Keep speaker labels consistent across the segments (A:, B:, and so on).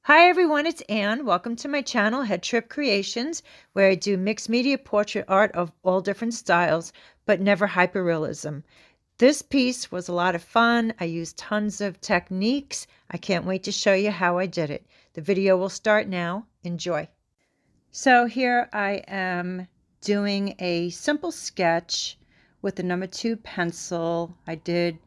A: Hi everyone, it's Anne. Welcome to my channel, Head Trip Creations, where I do mixed media portrait art of all different styles, but never hyperrealism. This piece was a lot of fun. I used tons of techniques. I can't wait to show you how I did it. The video will start now. Enjoy. So here I am doing a simple sketch with the number 2 pencil. I did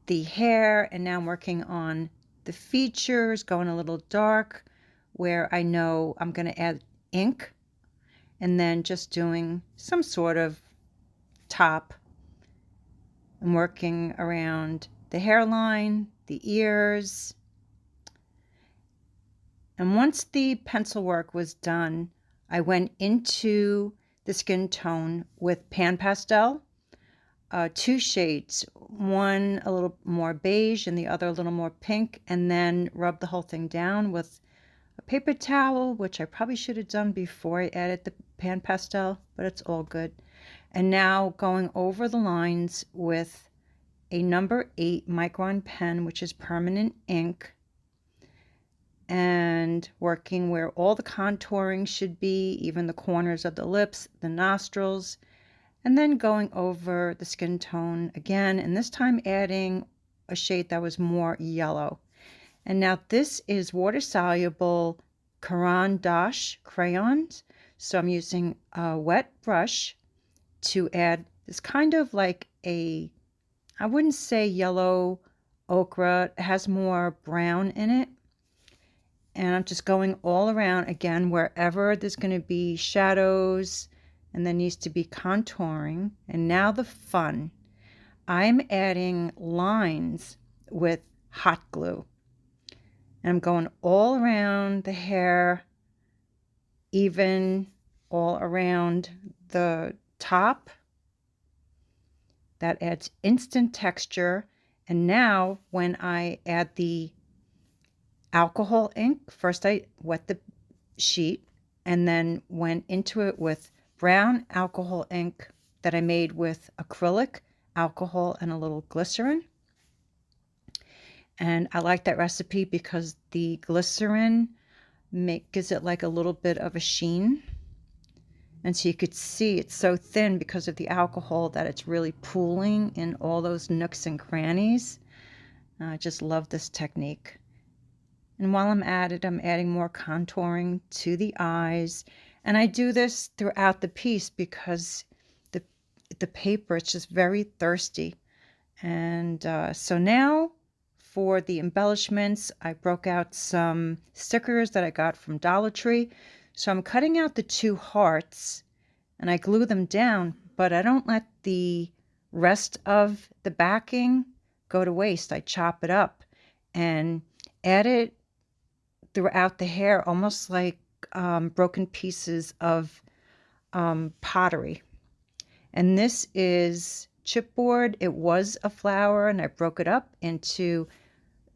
A: the hair and now I'm working on the features, going a little dark where I know I'm going to add ink, and then just doing some sort of top. I'm working around the hairline, the ears. And once the pencil work was done, I went into the skin tone with PanPastel. 2 shades, one a little more beige and the other a little more pink, and then rub the whole thing down with a paper towel, which I probably should have done before I added the pan pastel, but it's all good. And now going over the lines with a number 8 micron pen, which is permanent ink, and working where all the contouring should be, even the corners of the lips, the nostrils, and then going over the skin tone again, and this time adding a shade that was more yellow. And now this is water-soluble Caran crayons. So I'm using a wet brush to add this kind of like I wouldn't say yellow ochre. It has more brown in it. And I'm just going all around again, wherever there's going to be shadows, and there needs to be contouring. And now the fun. I'm adding lines with hot glue. And I'm going all around the hair, even all around the top. That adds instant texture. And now when I add the alcohol ink, first I wet the sheet and then went into it with brown alcohol ink that I made with acrylic, alcohol, and a little glycerin. And I like that recipe because the glycerin gives it like a little bit of a sheen. And so you could see it's so thin because of the alcohol that it's really pooling in all those nooks and crannies. I just love this technique. And while I'm at it, I'm adding more contouring to the eyes. And I do this throughout the piece because the paper, it's just very thirsty. And so now for the embellishments, I broke out some stickers that I got from Dollar Tree. So I'm cutting out the 2 hearts and I glue them down, but I don't let the rest of the backing go to waste. I chop it up and add it throughout the hair, almost like broken pieces of pottery. And this is chipboard. It was a flower and I broke it up into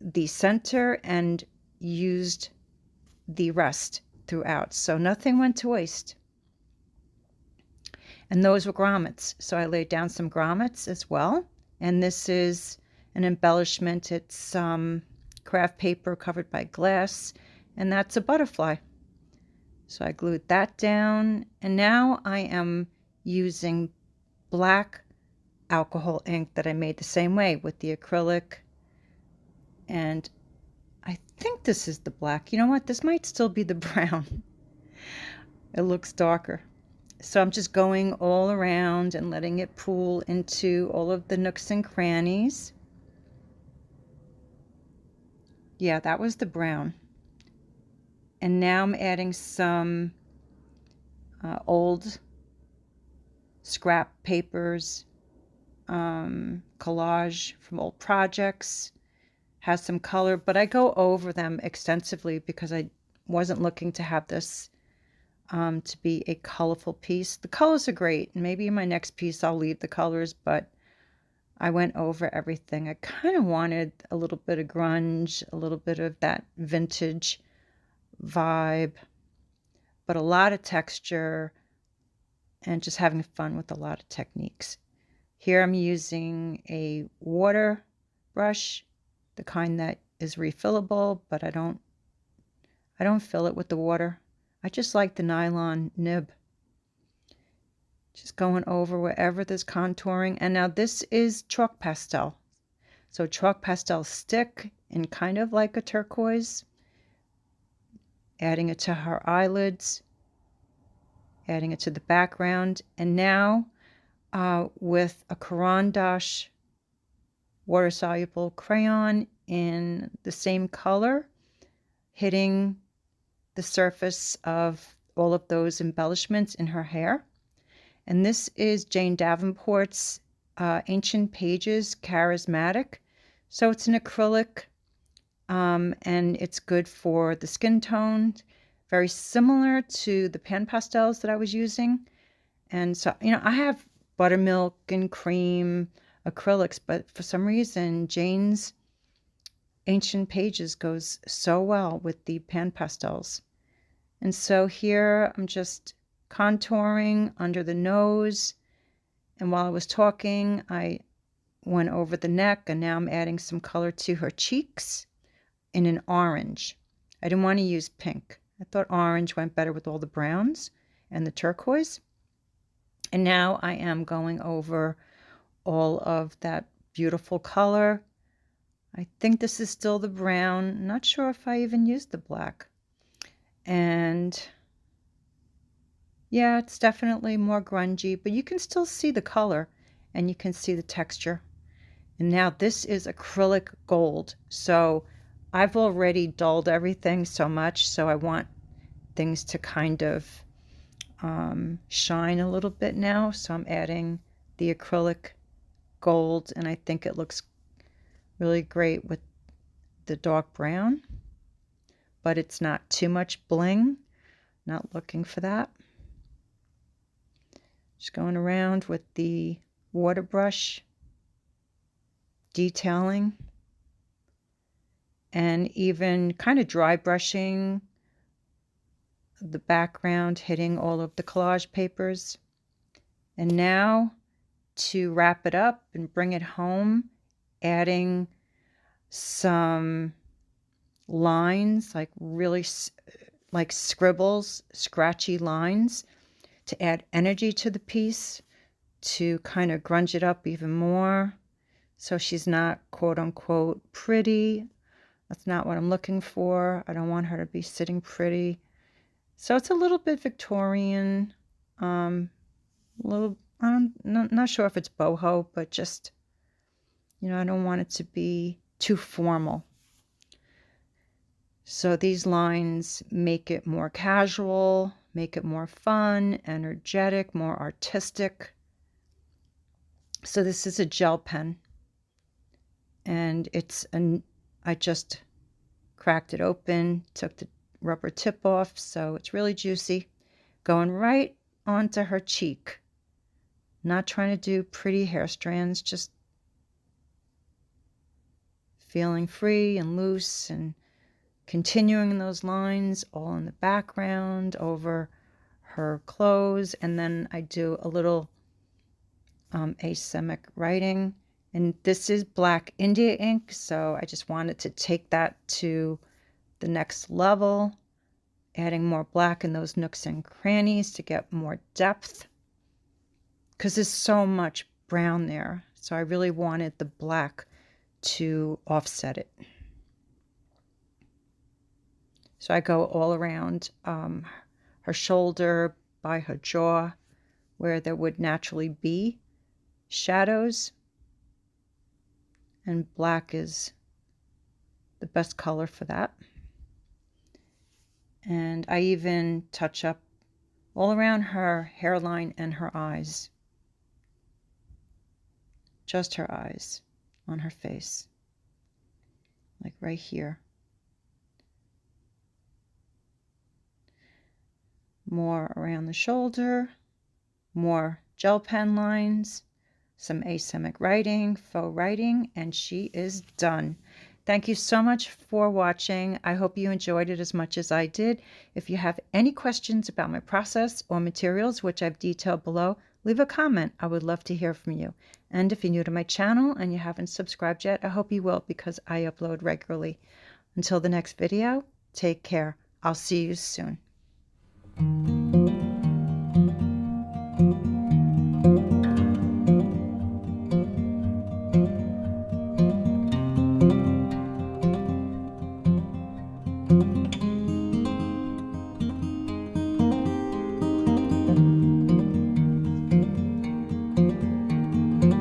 A: the center and used the rest throughout. So nothing went to waste. And those were grommets. So I laid down some grommets as well. And this is an embellishment. It's craft paper covered by glass, and that's a butterfly. So I glued that down, and now I am using black alcohol ink that I made the same way with the acrylic, and I think this is the black. You know what? This might still be the brown. It looks darker. So I'm just going all around and letting it pool into all of the nooks and crannies. Yeah, that was the brown. And now I'm adding some old scrap papers, collage from old projects, has some color, but I go over them extensively because I wasn't looking to have this to be a colorful piece. The colors are great. Maybe in my next piece I'll leave the colors, but I went over everything. I kind of wanted a little bit of grunge, a little bit of that vintage vibe, but a lot of texture and just having fun with a lot of techniques. Here I'm using a water brush, the kind that is refillable, but I don't I don't fill it with the water. I just like the nylon nib. Just going over wherever there's contouring. And now this is chalk pastel. So chalk pastel stick in kind of like a turquoise. Adding it to her eyelids. Adding it to the background. And now with a Caran water-soluble crayon in the same color, hitting the surface of all of those embellishments in her hair. And this is Jane Davenport's Ancient Pages Charismatic. So it's an acrylic, and it's good for the skin tone. Very similar to the PanPastels that I was using. And so, you know, I have buttermilk and cream acrylics, but for some reason, Jane's Ancient Pages goes so well with the PanPastels. And so here I'm just contouring under the nose. And while I was talking, I went over the neck, and now I'm adding some color to her cheeks in an orange. I didn't want to use pink. I thought orange went better with all the browns and the turquoise. And now I am going over all of that beautiful color. I think this is still the brown. Not sure if I even used the black. And yeah, it's definitely more grungy, but you can still see the color and you can see the texture. And now this is acrylic gold. So I've already dulled everything so much, so I want things to kind of shine a little bit now. So I'm adding the acrylic gold, and I think it looks really great with the dark brown, but it's not too much bling. Not looking for that. Just going around with the water brush, detailing, and even kind of dry brushing the background, hitting all of the collage papers. And now to wrap it up and bring it home, adding some lines, like really like scribbles, scratchy lines, to add energy to the piece, to kind of grunge it up even more. So she's not quote unquote pretty. That's not what I'm looking for. I don't want her to be sitting pretty. So it's a little bit Victorian, little, I'm not sure if it's boho, but just, you know, I don't want it to be too formal. So these lines make it more casual, make it more fun, energetic, more artistic. So this is a gel pen, and I just cracked it open, took the rubber tip off, so it's really juicy. Going right onto her cheek. Not trying to do pretty hair strands, just feeling free and loose and continuing those lines all in the background over her clothes. And then I do a little asemic writing. And this is black India ink, so I just wanted to take that to the next level, adding more black in those nooks and crannies to get more depth, because there's so much brown there. So I really wanted the black to offset it. So I go all around her shoulder, by her jaw, where there would naturally be shadows. And black is the best color for that. And I even touch up all around her hairline and her eyes. Just her eyes on her face. Like right here. More around the shoulder. More gel pen lines. Some asemic writing, faux writing, and she is done. Thank you so much for watching. I hope you enjoyed it as much as I did. If you have any questions about my process or materials, which I've detailed below, leave a comment. I would love to hear from you. And if you're new to my channel and you haven't subscribed yet, I hope you will, because I upload regularly. Until the next video, take care. I'll see you soon.